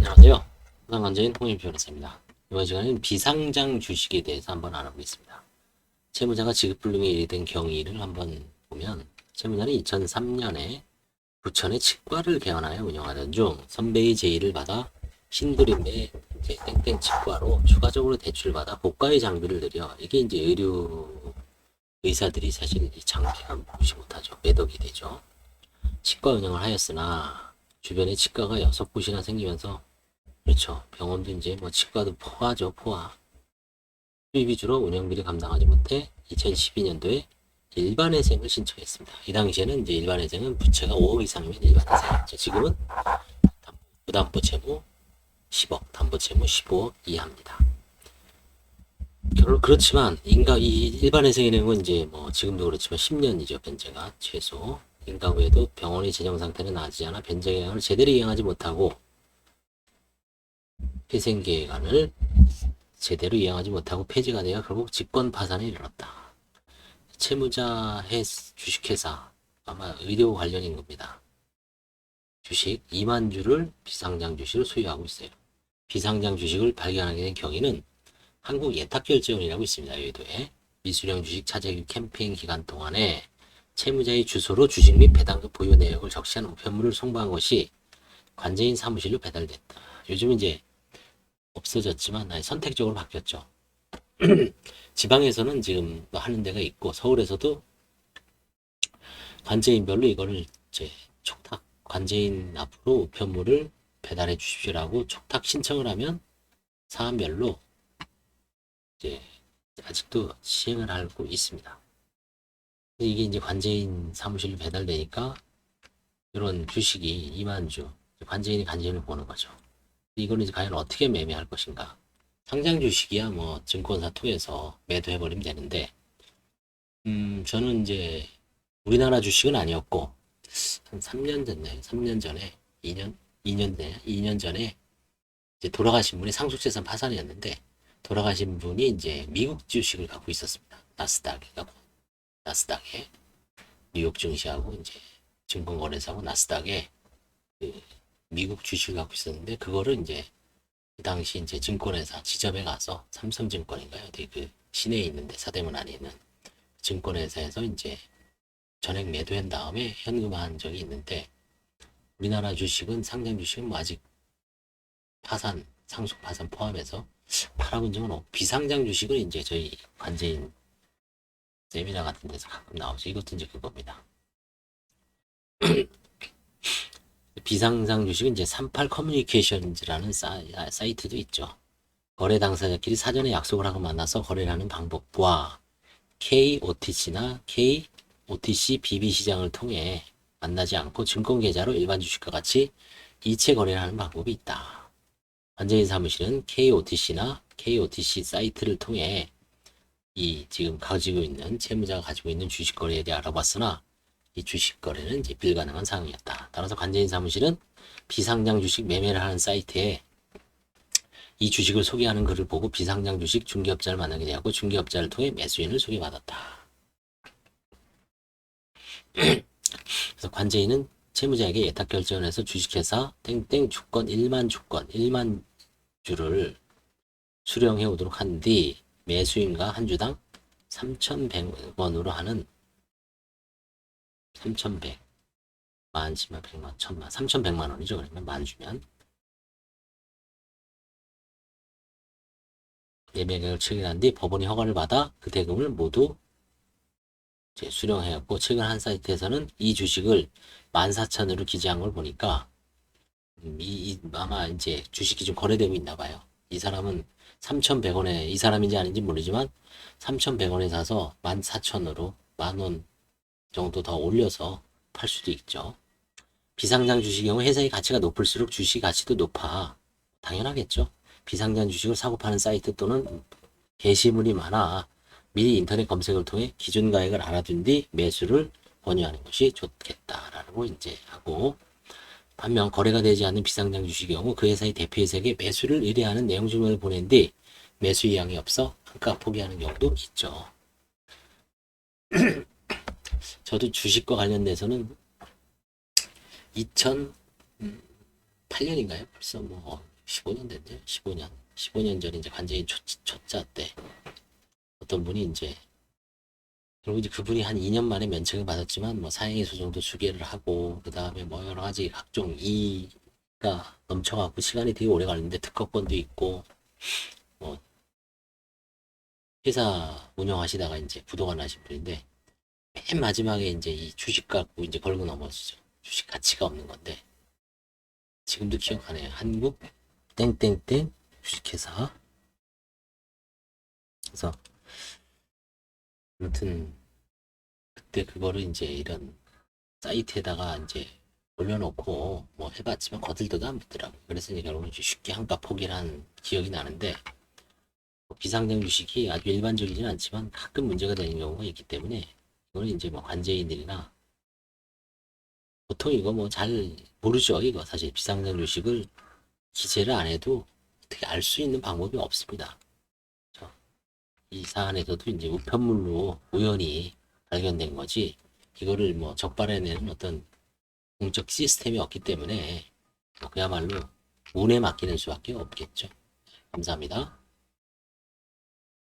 안녕하세요. 부산관제인 홍익 변호사입니다. 이번 시간에는 비상장 주식에 대해서 한번 알아보겠습니다. 채무자가 지급불능이 된 경위를 한번 보면, 채무자는 2003년에 부천의 치과를 개원하여 운영하던 중 선배의 제의를 받아 신도림의 이제 땡땡 치과로 추가적으로 대출을 받아 고가의 장비를 들여, 이게 이제 의료 의사들이 사실 이 장비가 무시 못하죠. 매덕이 되죠. 치과 운영을 하였으나 주변에 치과가 6곳이나 생기면서, 그렇죠. 병원도 이제 뭐 치과도 포화죠, 포화. 수입이 줄어 운영비를 감당하지 못해 2012년도에 일반회생을 신청했습니다. 이 당시에는 이제 일반회생은 부채가 5억 이상이면 일반회생이었죠. 지금은 부담부 채무 10억, 담보 채무 15억 이하입니다. 그렇지만 이 일반회생이라는 건 이제 뭐 지금도 그렇지만 10년이죠. 변제가 최소. 인가 후에도 병원의 재정 상태는 나아지지 않아 변제 계획을 제대로 이행하지 못하고 회생계획안을 제대로 이행하지 못하고 폐지가 되어 결국 직권 파산에 이르렀다. 채무자 주식회사, 아마 의료 관련인 겁니다. 주식 2만 주를 비상장 주식을 소유하고 있어요. 비상장 주식을 발견하게 된 경위는 한국예탁결제원이라고 있습니다. 여의도에 미수령 주식 차제기 캠페인 기간 동안에 채무자의 주소로 주식 및 배당금 보유 내역을 적시한 우편물을 송부한 것이 관제인 사무실로 배달됐다. 요즘 이제 없어졌지만 선택적으로 바뀌었죠. 지방에서는 지금 하는 데가 있고 서울에서도 관제인별로 이거를 이제 촉탁 관제인 앞으로 우편물을 배달해 주십시오라고 촉탁 신청을 하면 사안별로 이제 아직도 시행을 하고 있습니다. 이게 이제 관제인 사무실로 배달되니까 이런 주식이 2만 주 관제인이 관제인을 보는 거죠. 이거는 이제 과연 어떻게 매매할 것인가? 상장 주식이야 뭐 증권사 통해서 매도해버리면 되는데, 저는 이제 우리나라 주식은 아니었고 한 3년 됐나요? 3년 전에 2년 전에 이제 돌아가신 분이 상속재산 파산이었는데, 돌아가신 분이 이제 미국 주식을 갖고 있었습니다. 나스닥에 뉴욕 증시하고 이제 증권거래소하고 나스닥에 그 미국 주식을 갖고 있었는데, 그거를 이제 그 당시 이제 증권회사 지점에 가서 삼성증권인가요? 어디 그 시내에 있는데 사대문 안에 있는 증권회사에서 이제 전액 매도한 다음에 현금화한 적이 있는데, 우리나라 주식은 상장 주식은 뭐 아직 파산, 상속 파산 포함해서 팔아본 적은 없고, 비상장 주식은 이제 저희 관제인 세미나 같은 데서 가끔 나오죠. 이것도 이제 그겁니다. 비상장 주식은 이제 38 커뮤니케이션즈라는 사이트도 있죠. 거래 당사자끼리 사전에 약속을 하고 만나서 거래를 하는 방법과 KOTC나 KOTC BB 시장을 통해 만나지 않고 증권 계좌로 일반 주식과 같이 이체 거래를 하는 방법이 있다. 관제인 사무실은 KOTC나 KOTC 사이트를 통해 이 지금 가지고 있는 채무자가 가지고 있는 주식 거래에 대해 알아봤으나 이 주식 거래는 이제 불가능한 상황이었다. 따라서 관제인 사무실은 비상장 주식 매매를 하는 사이트에 이 주식을 소개하는 글을 보고 비상장 주식 중개업자를 만나게 되었고, 중개업자를 통해 매수인을 소개받았다. 그래서 관제인은 채무자에게 예탁결제원에서 주식회사 땡땡 주권 1만 주를 수령해 오도록 한 뒤 매수인과 한 주당 3,100원으로 하는 3,100, 만, 10만, 100만, 1,000만, 3,100만 원이죠. 그러면 만 주면 예매계획을 체결한 뒤 법원이 허가를 받아 그 대금을 모두 이제 수령해갖고, 최근 한 사이트에서는 이 주식을 14,000으로 기재한 걸 보니까 아마 이제 주식이 좀 거래되고 있나 봐요. 이 사람은 3,100원에, 이 사람인지 아닌지 모르지만 3,100원에 사서 14,000으로 만원 정도 더 올려서 팔 수도 있죠. 비상장 주식의 경우 회사의 가치가 높을수록 주식 가치도 높아. 당연하겠죠. 비상장 주식을 사고 파는 사이트 또는 게시물이 많아 미리 인터넷 검색을 통해 기준 가액을 알아둔 뒤 매수를 권유하는 것이 좋겠다라고 이제 하고, 반면 거래가 되지 않는 비상장 주식의 경우 그 회사의 대표이사에게 매수를 의뢰하는 내용 증명을 보낸 뒤 매수 의향이 없어 한가 포기하는 경우도 있죠. 저도 주식과 관련돼서는 2008년인가요? 벌써 뭐 15년 됐네. 15년. 15년 전에 이제 관제인 초짜 때 어떤 분이 이제 그리고 이제 그분이 한 2년 만에 면책을 받았지만 뭐 사행위 소송도 주계를 하고 그 다음에 뭐 여러 가지 각종 이의가 넘쳐갖고 시간이 되게 오래 걸리는데 특허권도 있고 뭐 회사 운영하시다가 이제 부도가 나신 분인데 맨 마지막에 이제 이 주식 갖고 이제 걸고 넘어지죠. 주식 가치가 없는 건데 지금도 기억하네요. 한국 땡땡땡 주식회사. 그래서 아무튼 그때 그거를 이제 이런 사이트에다가 이제 올려놓고 뭐 해봤지만 거들떠도 안 붙더라고요. 그래서 이제 결국은 쉽게 한가 포기를 한 기억이 나는데 뭐 비상장 주식이 아주 일반적이진 않지만 가끔 문제가 되는 경우가 있기 때문에 이거는 이제 뭐 관제인들이나 보통 이거 뭐 잘 모르죠. 이거 사실 비상장 주식을 기재를 안 해도 어떻게 알 수 있는 방법이 없습니다. 이 사안에서도 이제 우편물로 우연히 발견된 거지 이거를 뭐 적발해내는 어떤 공적 시스템이 없기 때문에 뭐 그야말로 운에 맡기는 수밖에 없겠죠. 감사합니다.